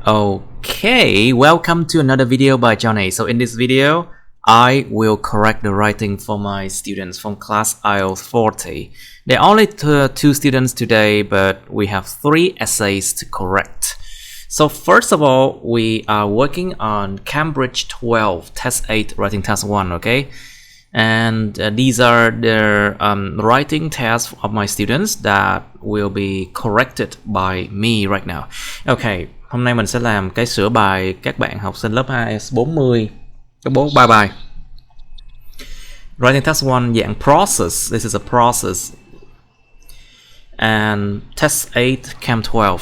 Okay, welcome to another video by Johnny. So in this video, I will correct the writing for my students from class IELTS 40. There are only two students today, but we have 3 essays to correct. So first of all, we are working on Cambridge 12, Test 8, Writing Task 1, okay? And these are the writing tests of my students that will be corrected by me right now. Okay, hôm nay mình sẽ làm cái sửa bài các bạn học sinh lớp 2 40, có 3 bài. Writing Task 1 dạng process, this is a process. And Test 8, Cam 12.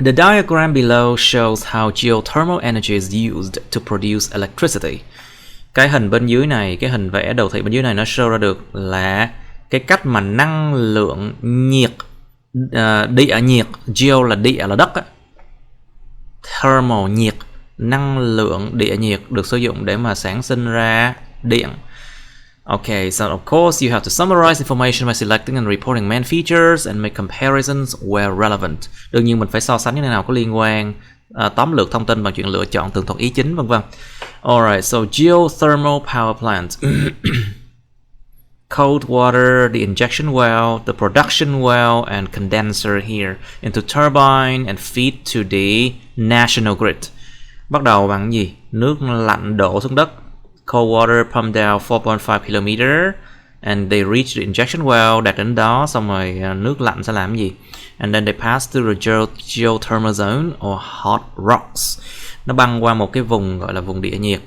The diagram below shows how geothermal energy is used to produce electricity. Cái hình bên dưới này, cái hình vẽ đồ thị bên dưới này nó show ra được là cái cách mà năng lượng nhiệt, địa nhiệt, geo là địa là đất á, thermal nhiệt, năng lượng địa nhiệt được sử dụng để mà sản sinh ra điện. Okay, so of course you have to summarize information by selecting and reporting main features and make comparisons where relevant. Đương nhiên mình phải so sánh những nào có liên quan, tóm lược thông tin bằng chuyện lựa chọn tường thuật ý chính, vân vân. Alright, so geothermal power plant. Cold water, the injection well, the production well, and condenser here into turbine and feed to the national grid. Bắt đầu bằng gì? Nước lạnh đổ xuống đất. Cold water pumped down 4.5 km and they reach the injection well, đặt đến đó xong rồi nước lạnh sẽ làm gì? And then they pass through the geothermal zone or hot rocks. Nó băng qua một cái vùng gọi là vùng địa nhiệt,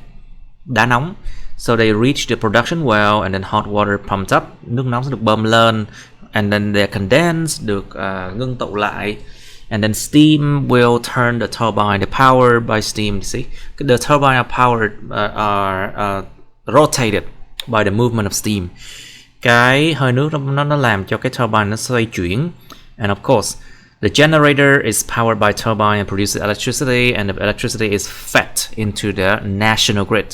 đá nóng. So they reach the production well and then hot water pumped up, nước nóng sẽ được bơm lên, and then they condense, được ngưng tụ lại, and then steam will turn the turbine, the power by steam, you see, the turbine are powered, are rotated by the movement of steam. Cái hơi nước nó làm cho cái turbine nó xoay chuyển, and of course the generator is powered by turbine and produces electricity, and the electricity is fed into the national grid.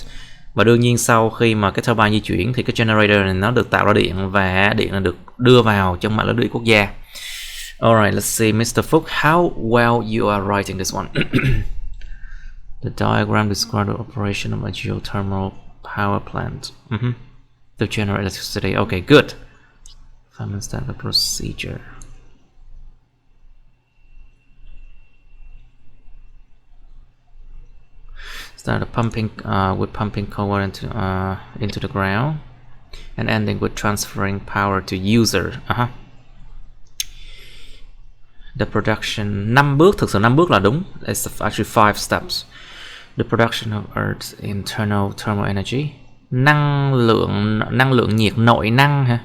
Và đương nhiên sau khi mà cái turbine di chuyển thì cái generator này nó được tạo ra điện và điện là được đưa vào trong mạng lưới điện quốc gia. Alright, let's see, Mr. Phúc, how well you are writing this one. The diagram describes the operation of a geothermal power plant to generate electricity. Okay, good. Start the procedure. Start pumping with pumping cold water into the ground, and ending with transferring power to user. The production, 5 bước, thực sự 5 bước là đúng. It's actually 5 steps. The production of Earth's internal thermal energy. Năng lượng nhiệt nội năng ha.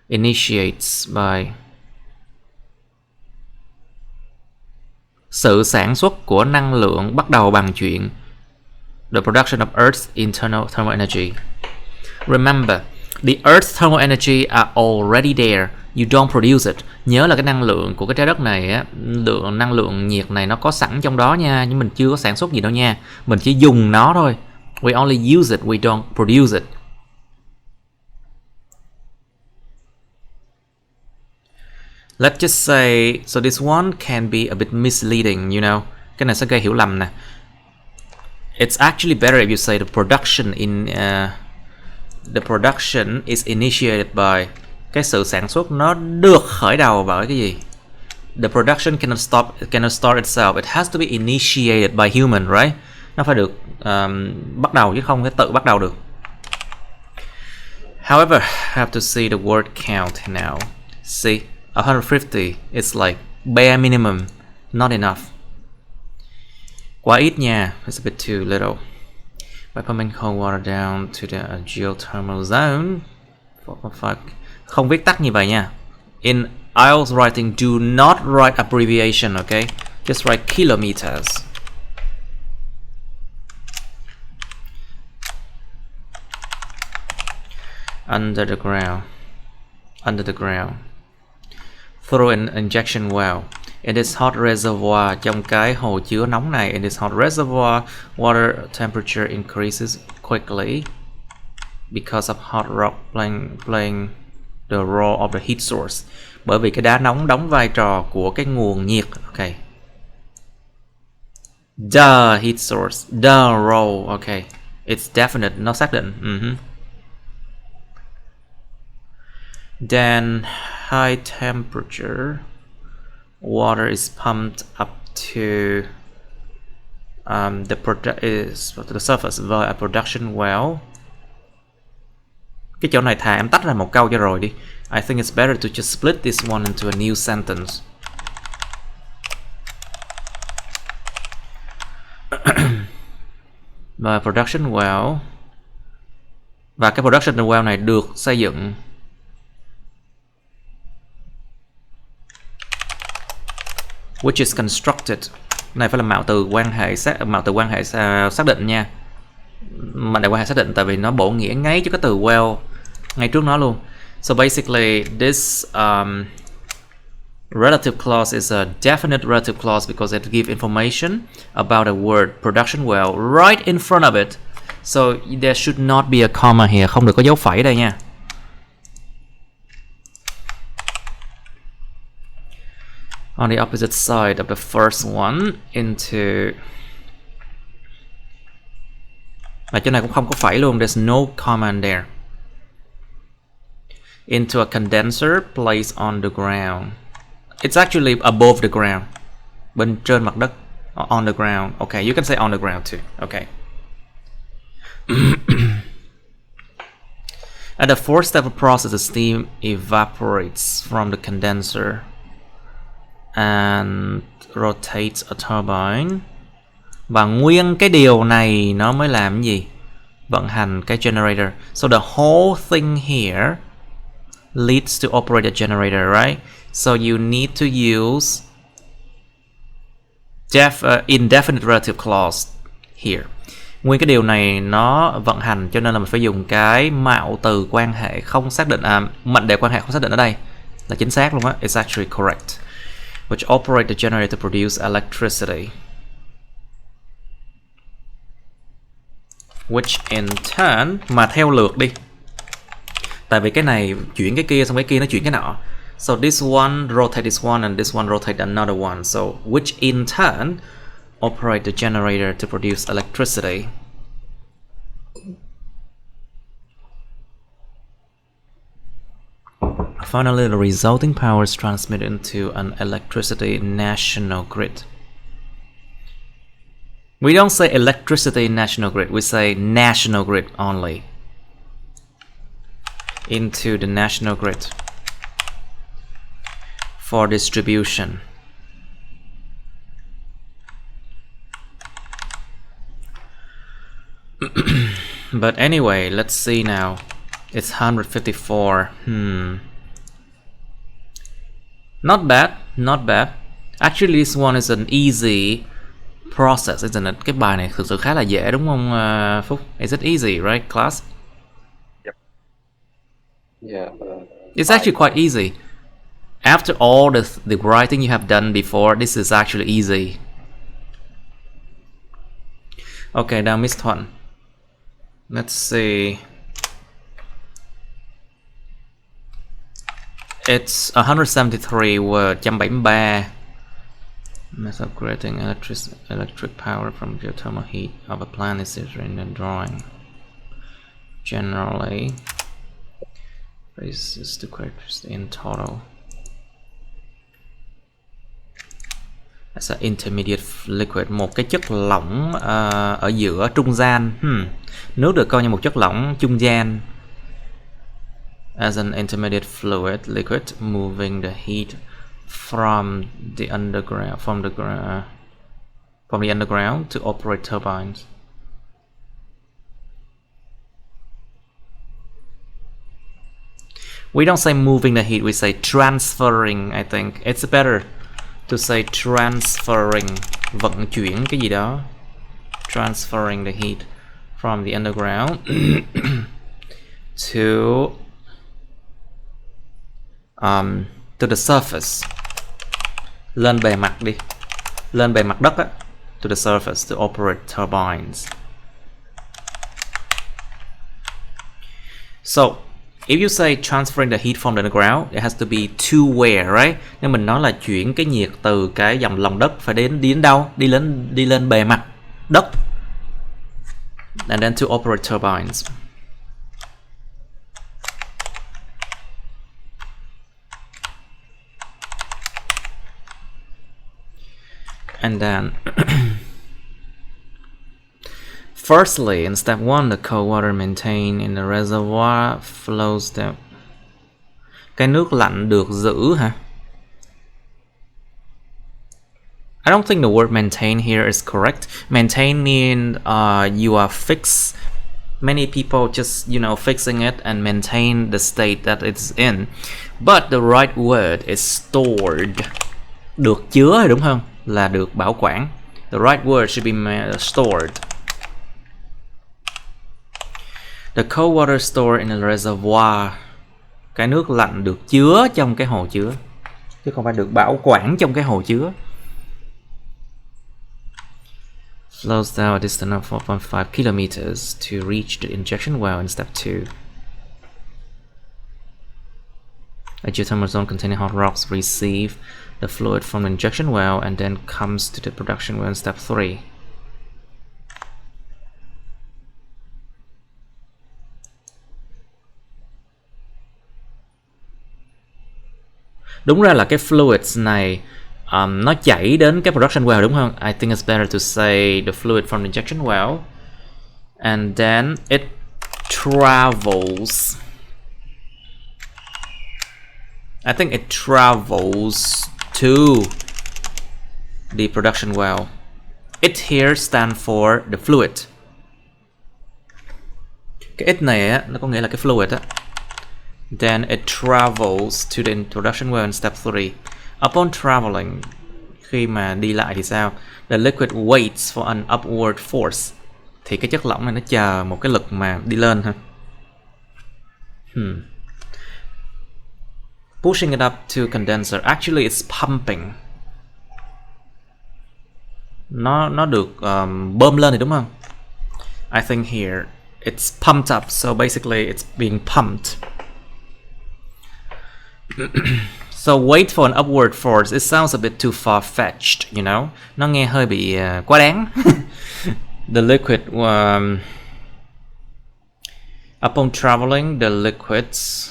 Initiates by sự sản xuất của năng lượng bắt đầu bằng chuyện the production of Earth's internal thermal energy. Remember, the Earth's thermal energy are already there. You don't produce it. Nhớ là cái năng lượng của cái trái đất này á, năng lượng nhiệt này nó có sẵn trong đó nha, nhưng mình chưa có sản xuất gì đâu nha. Mình chỉ dùng nó thôi. We only use it, we don't produce it. Let's just say, so this one can be a bit misleading, you know. Cái này sẽ gây hiểu lầm nè. It's actually better if you say the production is initiated by, cái sự sản xuất nó được khởi đầu bởi cái gì? The production cannot start itself. It has to be initiated by human, right? Nó phải được bắt đầu chứ không thể tự bắt đầu được. However, I have to see the word count now. See, 150, it's like bare minimum, not enough. Quá ít nha, it's a bit too little. By pumping cold water down to the geothermal zone. Không viết tắt như vậy nha. In IELTS writing, do not write abbreviation, okay? Just write kilometers. Under the ground. Through an injection well. In this hot reservoir, trong cái hồ chứa nóng này, in this hot reservoir, water temperature increases quickly because of hot rock playing the role of the heat source. bởi vì cái đá nóng đóng vai trò của cái nguồn nhiệt. Ok. The heat source, the role. Ok, it's definite, nó xác định. Then high temperature water is pumped up to the surface via a production well. Cái chỗ này thà em tách ra một câu cho rồi đi. I think it's better to just split this one into a new sentence. Và production well, và cái production well này được xây dựng which is constructed. Này phải là mạo từ quan hệ xác định nha. Mệnh đề quan hệ xác định tại vì nó bổ nghĩa ngay cho cái từ well ngay trước nó luôn. So basically this relative clause is a definite relative clause because it gives information about a word production well right in front of it. So there should not be a comma here, không được có dấu phẩy đây nha. On the opposite side of the first one into, và chỗ này cũng không có phẩy luôn, there's no comma in there. Into a condenser placed on the ground. It's actually above the ground, bên trên mặt đất. On the ground. Okay, you can say on the ground too. Okay. At the fourth step of the process, the steam evaporates from the condenser and rotates a turbine. Và nguyên cái điều này nó mới làm cái gì? Vận hành cái generator. So the whole thing here leads to operate a generator, right? So you need to use indefinite relative clause here. Nguyên cái điều này nó vận hành cho nên là mình phải dùng cái mạo từ quan hệ không xác định, mệnh đề quan hệ không xác định ở đây là chính xác luôn á. It's actually correct. Which operate the generator to produce electricity. Which in turn, mà theo lượt đi. Tại vì cái này chuyển cái kia xong cái kia nó chuyển cái nọ. So this one rotate this one and this one rotate another one. So which in turn operate the generator to produce electricity. Finally, the resulting power is transmitted into an electricity national grid. We don't say electricity national grid, we say national grid only. Into the national grid for distribution. But anyway, let's see now. It's 154. Not bad, not bad. Actually, this one is an easy process, isn't it? Cái bài này thực sự khá là dễ đúng không, Phúc? Is it easy, right, class? Yep. Yeah. It's actually quite easy. After all the writing you have done before, this is actually easy. Okay, now Miss Thuận. Let's see. It's 173 word, 173. Method of creating electric power from geothermal heat of a plant is in the drawing. Generally, this is the electricity in total. As an intermediate liquid, một cái chất lỏng ở giữa trung gian. Nước được coi như một chất lỏng trung gian. As an intermediate fluid liquid moving the heat from the underground to operate turbines. We don't say moving the heat, we say transferring. I think it's better to say transferring, vận chuyển cái gì đó. Transferring the heat from the underground to the surface. Lên bề mặt đi. Lên bề mặt đất á. To the surface to operate turbines. So If you say transferring the heat from the ground, it has to be to where, right? Nếu mình nói là chuyển cái nhiệt từ cái dòng lòng đất phải đến đâu? Đi lên bề mặt đất. And then to operate turbines. And then firstly, in step 1, the cold water maintained in the reservoir flows down. Cái nước lạnh được giữ hả? I don't think the word maintain here is correct. Maintain means you are fixed. Many people just, fixing it and maintain the state that it's in. But the right word is stored. Được chứa đúng không? Là được bảo quản. The right word should be stored. The cold water stored in a reservoir. Cái nước lạnh được chứa trong cái hồ chứa, chứ không phải được bảo quản trong cái hồ chứa. Flows down a distance of 4.5 kilometers to reach the injection well in step 2. A geothermal zone containing hot rocks receive the fluid from the injection well and then comes to the production well in step 3. Đúng ra là cái fluids này nó chảy đến cái production well đúng không? I think it's better to say the fluid from the injection well and then it travels. I think it travels to the production well. It here stand for the fluid. Cái it này á, nó có nghĩa là cái fluid á. Then it travels to the introduction well in step 3. Upon traveling, khi mà đi lại thì sao? The liquid waits for an upward force. Thì cái chất lỏng này nó chờ một cái lực mà đi lên ha. Pushing it up to condenser. Actually it's pumping. Nó được bơm lên thì đúng không? I think here it's pumped up. So basically it's being pumped. So wait for an upward force. It sounds a bit too far-fetched, Nó nghe hơi bị quá đáng. The liquid upon traveling, the liquids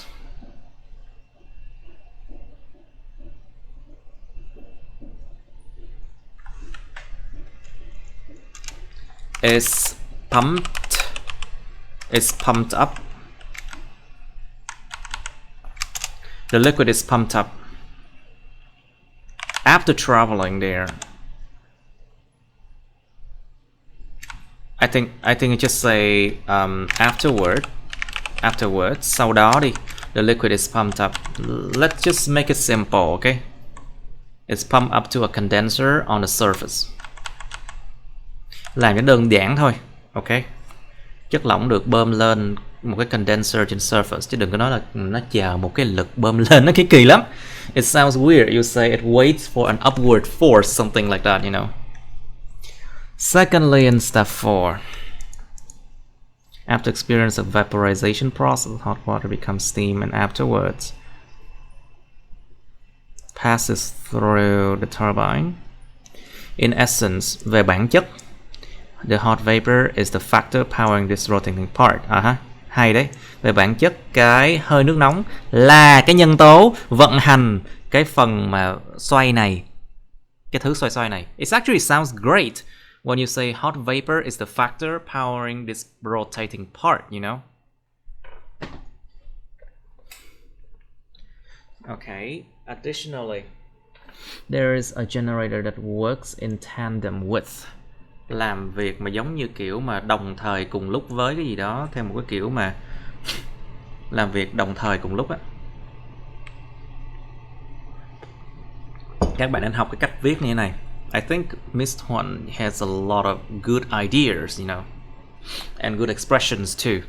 is pumped up. The liquid is pumped up after traveling there. I think I just say afterwards. Sau đó đi. The liquid is pumped up. Let's just make it simple, okay? It's pumped up to a condenser on the surface. Làm cho đơn giản thôi, okay? Chất lỏng được bơm lên một cái condenser trên surface, chứ đừng có nói là nó chờ một cái lực bơm lên, nó kỳ lắm. It sounds weird. You say it waits for an upward force, something like that, Secondly, in step 4, after experience of vaporization process, hot water becomes steam and afterwards passes through the turbine. In essence, về bản chất, the hot vapor is the factor powering this rotating part. Hay đấy. Về bản chất, cái hơi nước nóng là cái nhân tố vận hành cái phần mà xoay này, cái thứ xoay này. It actually sounds great when you say hot vapor is the factor powering this rotating part, Okay. Additionally, there is a generator that works in tandem with. Làm việc mà giống như kiểu mà đồng thời cùng lúc với cái gì đó, theo một cái kiểu mà làm việc đồng thời cùng lúc á. Các bạn nên học cái cách viết như thế này. I think Miss Huan has a lot of good ideas, and good expressions too.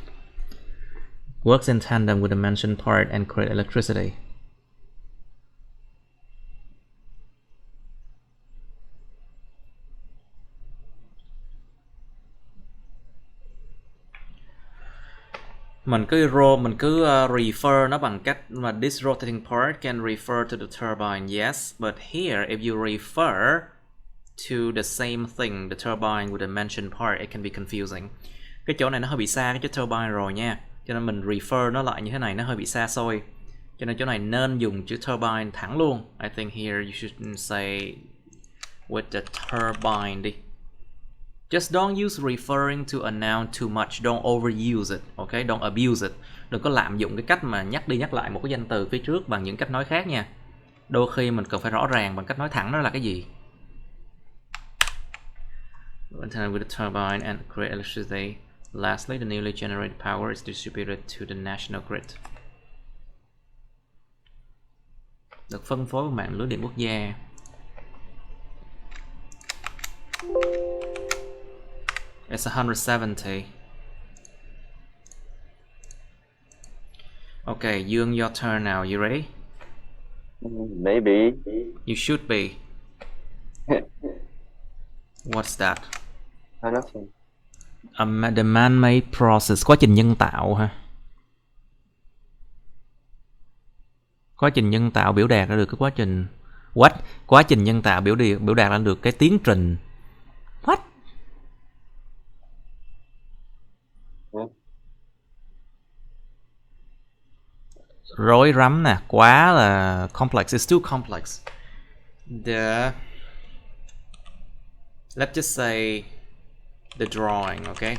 Works in tandem with the mentioned part and create electricity. Mình cứ refer nó bằng cách mà this rotating part can refer to the turbine, yes, but here if you refer to the same thing, the turbine with the mentioned part, it can be confusing. Cái chỗ này nó hơi bị xa cái chữ turbine rồi nha, cho nên mình refer nó lại như thế này nó hơi bị xa xôi, cho nên chỗ này nên dùng chữ turbine thẳng luôn. I think here you should say with the turbine đi. Just don't use referring to a noun too much. Don't overuse it. Okay? Don't abuse it. Đừng có lạm dụng cái cách mà nhắc đi nhắc lại một cái danh từ phía trước bằng những cách nói khác nha. Đôi khi mình cần phải rõ ràng bằng cách nói thẳng nó là cái gì. With the turbine and create electricity. Lastly, the newly generated power is distributed to the national grid. Được phân phối vào mạng lưới điện quốc gia. It's 170. Okay, Dương, your turn now. You ready? Maybe. You should be. What's that? Nothing. The man-made process, quá trình nhân tạo ha. Quá trình nhân tạo biểu đạt ra được cái quá trình. What? Quá trình nhân tạo biểu đạt ra được cái tiến trình. What? Rối rắm nè, quá là complex. It's too complex. Let's just say the drawing, okay?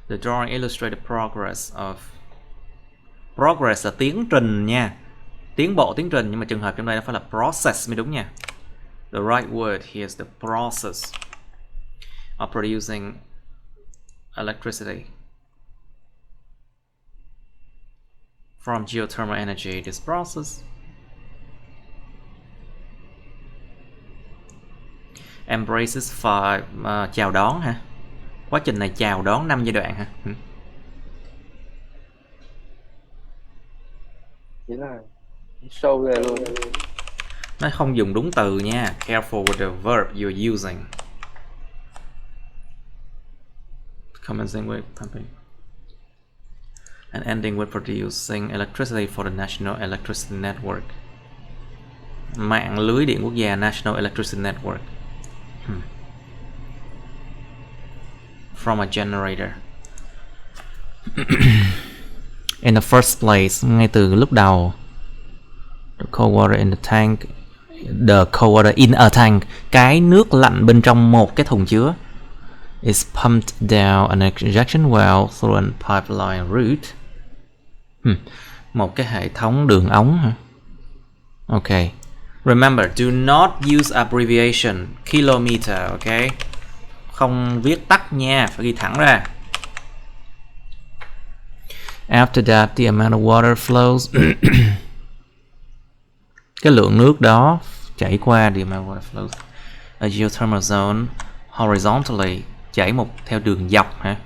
The drawing illustrates the progress là tiến trình nha. Tiến trình, nhưng mà trường hợp trong đây nó phải là process mới đúng nha. The right word here is the process of producing electricity from geothermal energy. This process embraces chào đón ha. Quá trình này chào đón 5 giai đoạn ha. Chỉ là sâu về luôn. Nó không dùng đúng từ nha. Careful with the verb you're using. Commencing with pumping and ending with producing electricity for the national electricity network. Mạng lưới điện quốc gia, National Electricity Network. From a generator. In the first place, ngay từ lúc đầu, the cold water in the tank, the cold water in a tank, cái nước lạnh bên trong một cái thùng chứa, is pumped down an injection well through a pipeline route. Một cái hệ thống đường ống hả? Okay. Remember, do not use abbreviation, kilometer, okay? Không viết tắt nha, phải ghi thẳng ra. After that, the amount of water flows. Cái lượng nước đó chảy qua, the amount of water flows a geothermal zone horizontally, chảy theo đường dọc hả?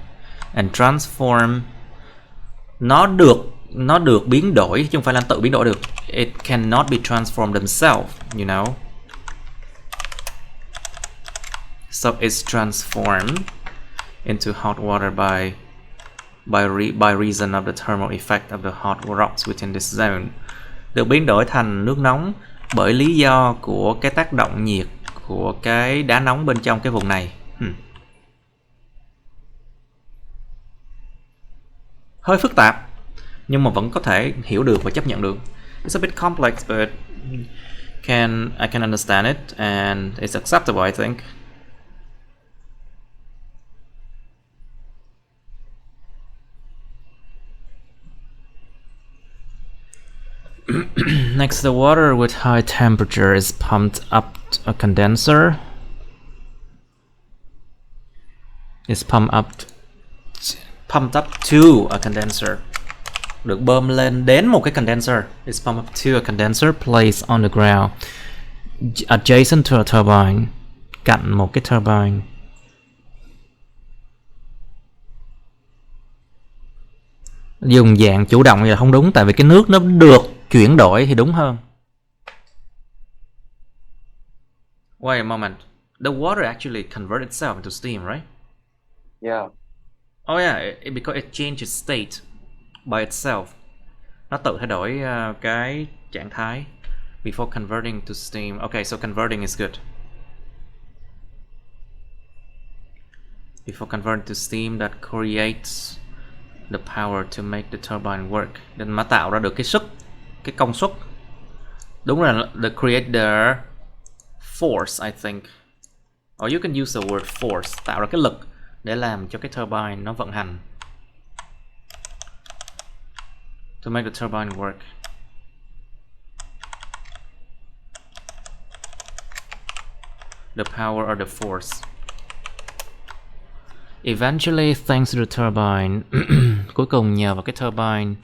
And transform, nó được biến đổi chứ không phải là tự biến đổi được. It cannot be transformed themselves, you know. So it's transformed into hot water by reason of the thermal effect of the hot rocks within this zone. Được biến đổi thành nước nóng bởi lý do của cái tác động nhiệt của cái đá nóng bên trong cái vùng này. Hơi phức tạp nhưng mà vẫn có thể hiểu được và chấp nhận được. It's a bit complex but I can understand it and it's acceptable, I think. Next, the water with high temperature is pumped up a condenser. Is pumped up to a condenser. Được bơm lên đến một cái condenser. Is pumped up to a condenser placed on the ground adjacent to a turbine. Cạnh một cái turbine. Dùng dạng chủ động thì không đúng, tại vì cái nước nó được chuyển đổi thì đúng hơn. Wait a moment. The water actually converts itself into steam, right? Yeah. Oh yeah, because it changes state by itself. Nó tự thay đổi cái trạng thái before converting to steam. Okay, so converting is good. Before converting to steam, that creates the power to make the turbine work. Nên nó tạo ra được cái sức, cái công suất. Đúng là the create the force, I think. Or you can use the word force, tạo ra cái lực để làm cho cái turbine nó vận hành. To make the turbine work. The power or the force. Eventually, thanks to the turbine, cuối cùng nhờ vào cái turbine,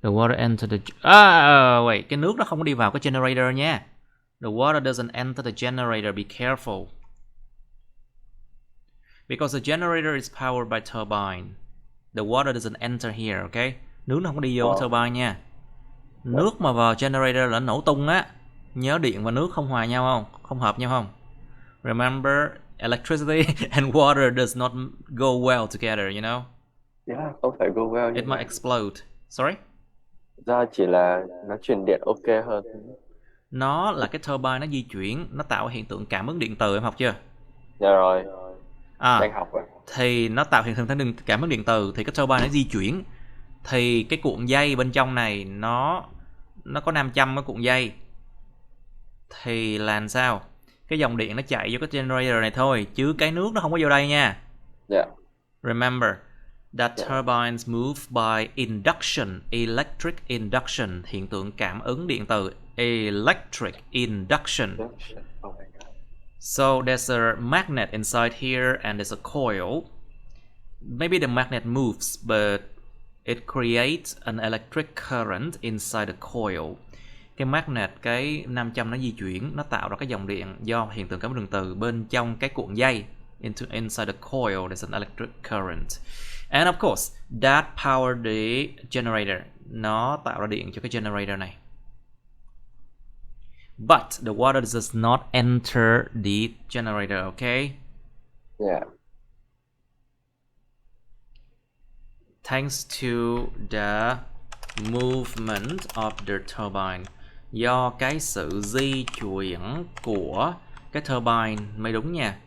the water enter the... wait, cái nước nó không có đi vào cái generator nha. The water doesn't enter the generator, be careful. Because the generator is powered by turbine. The water doesn't enter here, okay? Nước nó không có đi vô turbine nha. Nước mà vào generator là nổ tung á. Nhớ điện và nước không hòa nhau không? Không hợp nhau không? Remember, electricity and water does not go well together, you know? Yeah, không phải go well. It might explode. Sorry? Ra chỉ là nó truyền điện ok hơn. Nó là cái turbine nó di chuyển, nó tạo hiện tượng cảm ứng điện từ, em học chưa? Dạ rồi. Đang học rồi. Thì nó tạo hiện tượng cảm ứng điện từ, thì cái turbine nó di chuyển. Thì cái cuộn dây bên trong này nó có 500 cái cuộn dây. Thì làm sao? Cái dòng điện nó chạy vô cái generator này thôi, chứ cái nước nó không có vô đây nha. Yeah. Remember that turbines move by induction, electric induction, hiện tượng cảm ứng điện từ, electric induction. Oh my God. So there's a magnet inside here and there's a coil. Maybe the magnet moves, but it creates an electric current inside the coil. Cái magnet, cái 500 nó di chuyển, nó tạo ra cái dòng điện do hiện tượng cảm ứng điện từ bên trong cái cuộn dây. Inside the coil there's an electric current. And of course, that power the generator. Nó tạo ra điện cho cái generator này. But the water does not enter the generator, okay? Yeah. Thanks to the movement of the turbine. Do cái sự di chuyển của cái turbine mới đúng nha.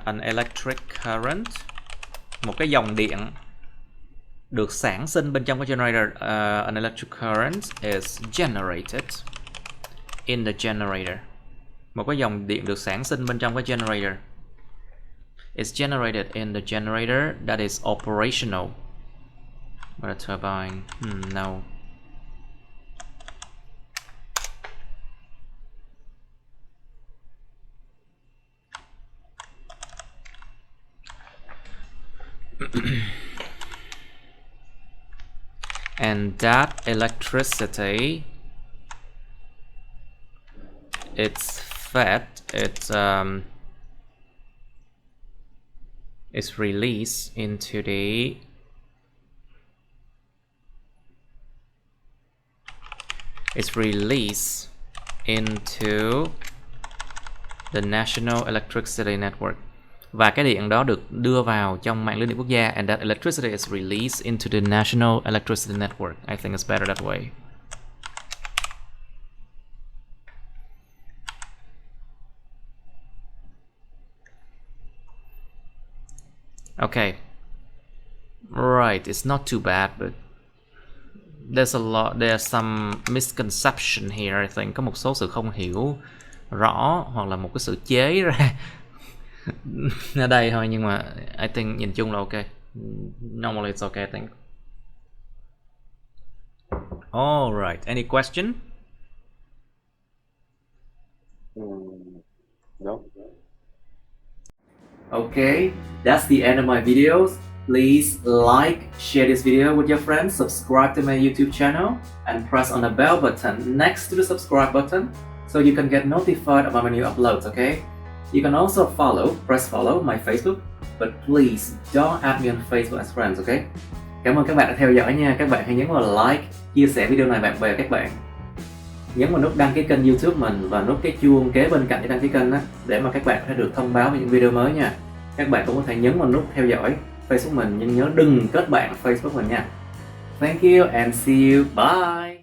An electric current, một cái dòng điện được sản sinh bên trong cái generator. An electric current is generated in the generator. Một cái dòng điện được sản sinh bên trong cái generator. It's generated in the generator that is operational by the turbine. No. And that electricity, it's fed, it's released into the national electricity network. Và cái điện đó được đưa vào trong mạng lưới điện quốc gia. And that electricity is released into the national electricity network. I think it's better that way. Okay. Right, it's not too bad, but there's some misconception here, I think. Có một số sự không hiểu rõ hoặc là một cái sự chế ra ở đây thôi, nhưng mà I think nhìn chung là ok. Normally it's okay, I think. Alright, any question? No. Okay, that's the end of my videos. Please like, share this video with your friends, subscribe to my YouTube channel, and press on the bell button next to the subscribe button so you can get notified about my new uploads, okay? You can also press follow my Facebook, but please don't add me on Facebook as friends, okay? Cảm ơn các bạn đã theo dõi nha. Các bạn hãy nhấn vào like, chia sẻ video này bạn bè các bạn. nhấn vào nút đăng ký kênh YouTube mình và nút cái chuông kế bên cạnh cái đăng ký kênh đó, để mà các bạn có thể được thông báo về những video mới nha. Các bạn cũng có thể nhấn vào nút theo dõi Facebook mình, nhưng nhớ đừng kết bạn Facebook mình nha. Thank you and see you. Bye.